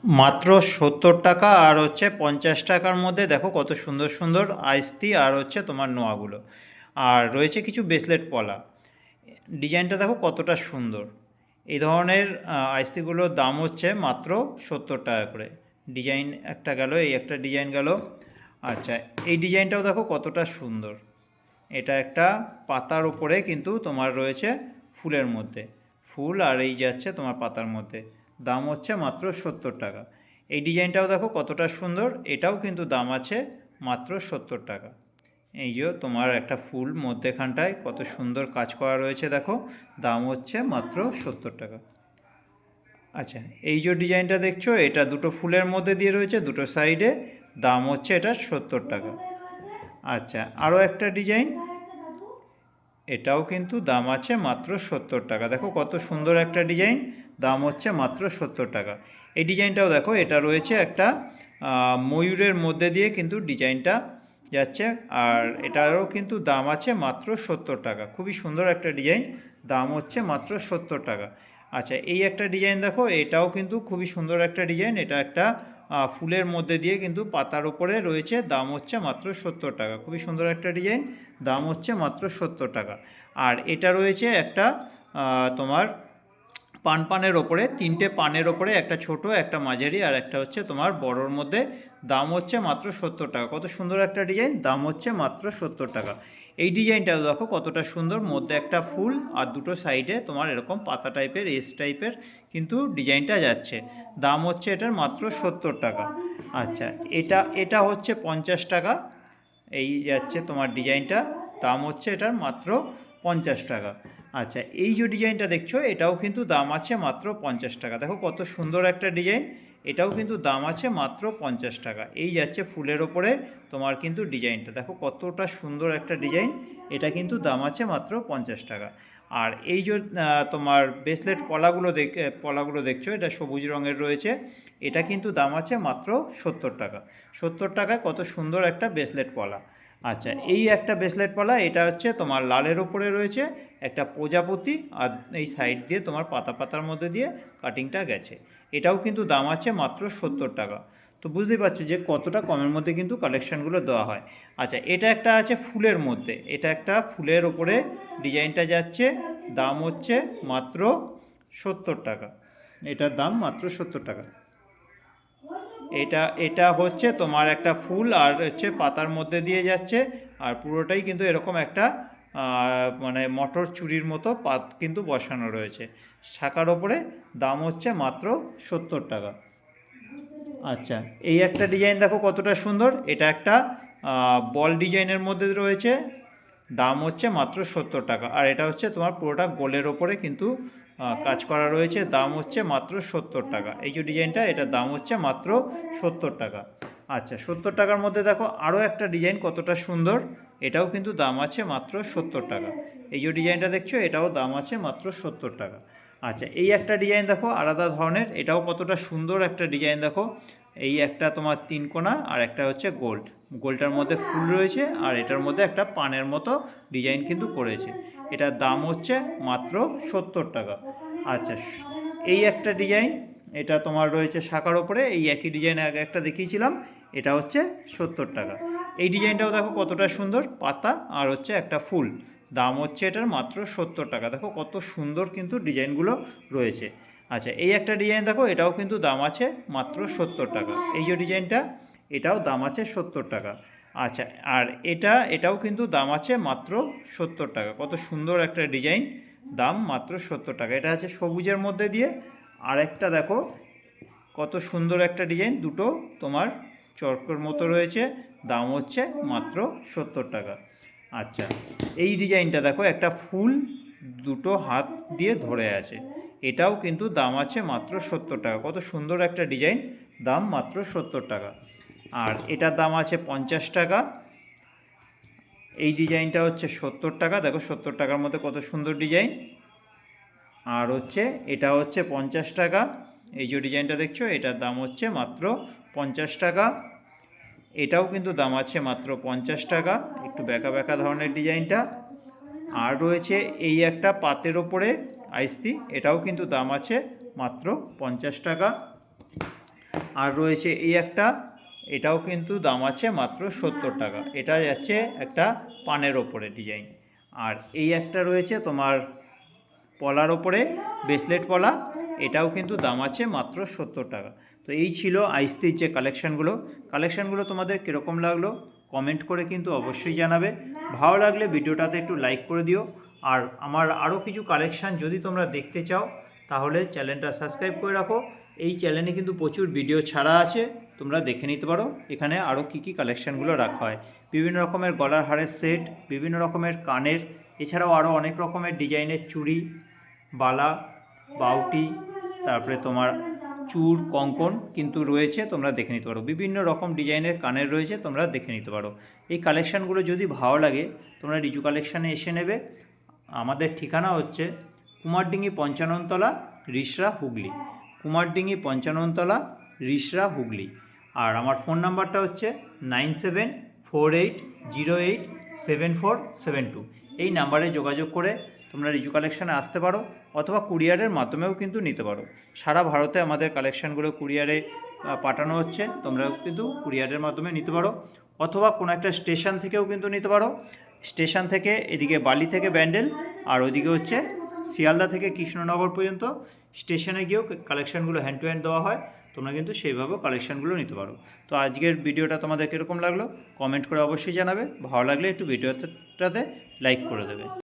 মাত্র 70 টাকা আর হচ্ছে 50 টাকার মধ্যে দেখো কত সুন্দর সুন্দর আইসতি আর হচ্ছে তোমার নোয়াগুলো। আর রয়েছে কিছু ব্রেসলেট পলা। ডিজাইনটা দেখো কতটা সুন্দর। এই ধরনের আইসতিগুলোর দাম হচ্ছে মাত্র 70 টাকা করে। ডিজাইন একটা গেল, এই একটা ডিজাইন গেল। আচ্ছা, এই ডিজাইনটাও দেখো কতটা সুন্দর। এটা একটা পাতার উপরে কিন্তু তোমার রয়েছে ফুলের মধ্যে, ফুল আর এই যাচ্ছে তোমার পাতার মধ্যে। দাম হচ্ছে মাত্র 70 টাকা। এই ডিজাইনটাও দেখো কতটা সুন্দর, এটাও কিন্তু দাম আছে মাত্র 70 টাকা। এই যে তোমার একটা ফুল মধ্যেখানটায় কত সুন্দর কাজ করা রয়েছে দেখো, দাম হচ্ছে মাত্র 70 টাকা। আচ্ছা, এই যে ডিজাইনটা দেখছো, এটা দুটো ফুলের মধ্যে দিয়ে রয়েছে দুটো সাইডে, দাম হচ্ছে এটা 70 টাকা। আচ্ছা, আরও একটা ডিজাইন, এটাও কিন্তু দাম আছে মাত্র 70 টাকা। দেখো কত সুন্দর একটা ডিজাইন, দাম হচ্ছে মাত্র 70 টাকা। এই ডিজাইনটাও দেখো, এটা রয়েছে একটা ময়ূরের মধ্যে দিয়ে কিন্তু ডিজাইনটা যাচ্ছে, আর এটারও কিন্তু দাম আছে মাত্র 70 টাকা। খুবই সুন্দর একটা ডিজাইন, দাম হচ্ছে মাত্র 70 টাকা। আচ্ছা, এই একটা ডিজাইন দেখো, এটাও কিন্তু খুবই সুন্দর একটা ডিজাইন। এটা একটা ফুলের মধ্যে দিয়ে কিন্তু পাতার উপরে রয়েছে, দাম হচ্ছে মাত্র 70 টাকা। খুবই সুন্দর একটা ডিজাইন, দাম হচ্ছে মাত্র 70 টাকা। আর এটা রয়েছে একটা তোমার পানের ওপরে, তিনটে পানের ওপরে, একটা ছোট, একটা মাঝারি আর একটা হচ্ছে তোমার বড়োর মধ্যে, দাম হচ্ছে মাত্র 70 টাকা। কত সুন্দর একটা ডিজাইন, দাম হচ্ছে মাত্র 70 টাকা। এই ডিজাইনটা দেখো কতটা সুন্দর, মধ্যে একটা ফুল আর দুটো সাইডে তোমার এরকম পাতা টাইপের, এস টাইপের কিন্তু ডিজাইনটা যাচ্ছে, দাম হচ্ছে এটার মাত্র 70 টাকা। আচ্ছা, এটা এটা হচ্ছে 50 টাকা। এই যাচ্ছে তোমার ডিজাইনটা, দাম হচ্ছে এটার মাত্র 50 টাকা। আচ্ছা, এই যে ডিজাইনটা দেখছো, এটাও কিন্তু দাম আছে মাত্র 50 টাকা। দেখো কত সুন্দর একটা ডিজাইন, এটাও কিন্তু দাম আছে মাত্র 50 টাকা। এই যাচ্ছে ফুলের ওপরে তোমার কিন্তু ডিজাইনটা দেখো কতটা সুন্দর একটা ডিজাইন, এটা কিন্তু দাম আছে মাত্র 50 টাকা। আর এই যে তোমার ব্রেসলেট পলাগুলো দেখছো, এটা সবুজ রঙের রয়েছে, এটা কিন্তু দাম আছে মাত্র 70 টাকা। 70 টাকায় কত সুন্দর একটা ব্রেসলেট পলা। আচ্ছা, এই একটা ব্রেসলেট পলা, এটা হচ্ছে তোমার লালের ওপরে রয়েছে একটা প্রজাপতি, আর এই সাইড দিয়ে তোমার পাতা পাতার মধ্যে দিয়ে কাটিংটা গেছে, এটাও কিন্তু দাম আছে মাত্র 70 টাকা। তো বুঝতেই পারছি যে কতটা কমের মধ্যে কিন্তু কালেকশানগুলো দেওয়া হয়। আচ্ছা, এটা একটা আছে ফুলের মধ্যে, এটা একটা ফুলের ওপরে ডিজাইনটা যাচ্ছে, দাম হচ্ছে মাত্র 70 টাকা। এটার দাম মাত্র 70 টাকা। এটা এটা হচ্ছে তোমার একটা ফুল আর হচ্ছে পাতার মধ্যে দিয়ে যাচ্ছে, আর পুরোটাই কিন্তু এরকম একটা মানে মটর চুরির মতো পাত কিন্তু বসানো রয়েছে শাখার ওপরে, দাম হচ্ছে মাত্র 70 টাকা। আচ্ছা, এই একটা ডিজাইন দেখো কতটা সুন্দর, এটা একটা বল ডিজাইনের মধ্যে রয়েছে, দাম হচ্ছে মাত্র 70 টাকা। আর এটা হচ্ছে তোমার পুরোটা গোলের ওপরে কিন্তু কাজ করা রয়েছে, দাম হচ্ছে মাত্র 70 টাকা। এই যে ডিজাইনটা, এটার দাম হচ্ছে মাত্র 70 টাকা। আচ্ছা, 70 টাকার মধ্যে দেখো আরও একটা ডিজাইন কতটা সুন্দর, এটাও কিন্তু দাম আছে মাত্র 70 টাকা। এই যে ডিজাইনটা দেখছো, এটাও দাম আছে মাত্র 70 টাকা। আচ্ছা, এই একটা ডিজাইন দেখো আলাদা ধরনের, এটাও কতটা সুন্দর একটা ডিজাইন দেখো। এই একটা তোমার তিন কোণা আর একটা হচ্ছে গোল, গোলটার মধ্যে ফুল রয়েছে, আর এটার মধ্যে একটা পানের মতো ডিজাইন কিন্তু করেছে, এটার দাম হচ্ছে মাত্র 70 টাকা। আচ্ছা, এই একটা ডিজাইন, এটা তোমার রয়েছে শাখার ওপরে, এই একই ডিজাইন আগে একটা দেখিয়েছিলাম, এটা হচ্ছে 70 টাকা। এই ডিজাইনটাও দেখো কতটা সুন্দর, পাতা আর হচ্ছে একটা ফুল, দাম হচ্ছে এটার মাত্র 70 টাকা। দেখো কত সুন্দর কিন্তু ডিজাইনগুলো রয়েছে। আচ্ছা, এই একটা ডিজাইন দেখো, এটাও কিন্তু দাম আছে মাত্র 70 টাকা। এই যে ডিজাইনটা, এটাও দাম আছে 70 টাকা। আচ্ছা, আর এটাও কিন্তু দাম আছে মাত্র 70 টাকা। কত সুন্দর একটা ডিজাইন, দাম মাত্র 70 টাকা। এটা আছে সবুজের মধ্যে দিয়ে, আর একটা দেখো কত সুন্দর একটা ডিজাইন, দুটো তোমার চক্রের মতো রয়েছে, দাম হচ্ছে মাত্র 70 টাকা। আচ্ছা, এই ডিজাইনটা দেখো, একটা ফুল দুটো হাত দিয়ে ধরে আছে, এটাও কিন্তু দাম আছে মাত্র 70 টাকা। কত সুন্দর একটা ডিজাইন, দাম মাত্র 70 টাকা। আর এটার দাম আছে 50 টাকা। এই ডিজাইনটা হচ্ছে 70 টাকা। দেখো 70 টাকার মধ্যে কত সুন্দর ডিজাইন। আর হচ্ছে এটা হচ্ছে 50 টাকা। এই যে ডিজাইনটা দেখছো, এটার দাম হচ্ছে মাত্র 50 টাকা। এটাও কিন্তু দাম আছে মাত্র 50 টাকা, একটু বেঁকা বেঁকা ধরনের ডিজাইনটা। আর রয়েছে এই একটা পাতের ওপরে আইসতি, এটাও কিন্তু দাম আছে মাত্র 50 টাকা। আর রয়েছে এই একটা, এটাও কিন্তু দাম আছে মাত্র 70 টাকা। এটা যাচ্ছে একটা পানের ওপরে ডিজাইন। আর এই একটা রয়েছে তোমার পলার ওপরে ব্রেসলেট পলা, এটাও কিন্তু দাম আছে মাত্র 70 টাকা। তো এই ছিল আইস্তির যে কালেকশানগুলো তোমাদের কীরকম লাগলো কমেন্ট করে কিন্তু অবশ্যই জানাবে। ভালো লাগলে ভিডিওটাতে একটু লাইক করে দিও। আর আমার আরও কিছু কালেকশান যদি তোমরা দেখতে চাও তাহলে চ্যানেলটা সাবস্ক্রাইব করে রাখো। এই চ্যানেলে কিন্তু প্রচুর ভিডিও ছাড়া আছে, তোমরা দেখে নিতে পারো। এখানে আরও কী কালেকশানগুলো রাখা হয়, বিভিন্ন রকমের গলার হারের সেট, বিভিন্ন রকমের কানের, এছাড়াও আরও অনেক রকমের ডিজাইনের চুড়ি, বালা, বাউটি, তারপরে তোমার চূড়, কঙ্কন কিন্তু রয়েছে, তোমরা দেখে নিতে পারো। বিভিন্ন রকম ডিজাইনের কানের রয়েছে, তোমরা দেখে নিতে পারো। এই কালেকশানগুলো যদি ভালো লাগে তোমরা রিজু কালেকশানে এসে নেবে। আমাদের ঠিকানা হচ্ছে কুমারডিঙ্গি 55 তলা, রিষড়া, হুগলি। কুমারডিঙ্গি 55 তলা, রিষড়া, হুগলি। আর আমার ফোন নাম্বারটা হচ্ছে 9748087472। এই নাম্বারে যোগাযোগ করে তোমরা রিজু কালেকশানে আসতে পারো, অথবা কুরিয়ারের মাধ্যমেও কিন্তু নিতে পারো। সারা ভারতে আমাদের কালেকশানগুলো কুরিয়ারে পাঠানো হচ্ছে, তোমরাও কিন্তু কুরিয়ারের মাধ্যমে নিতে পারো, অথবা কোনো একটা স্টেশন থেকেও কিন্তু নিতে পারো। স্টেশন থেকে এদিকে বালি থেকে ব্যান্ডেল, আর ওইদিকে হচ্ছে শিয়ালদা থেকে কৃষ্ণনগর পর্যন্ত স্টেশনে গিয়েও কালেকশানগুলো হ্যান্ড টু হ্যান্ড দেওয়া হয়, তোমরা কিন্তু সেইভাবেও কালেকশানগুলো নিতে পারো। তো আজকের ভিডিওটা তোমাদের কীরকম লাগলো কমেন্ট করে অবশ্যই জানাবে। ভালো লাগলে একটু ভিডিওটাতে লাইক করে দেবে।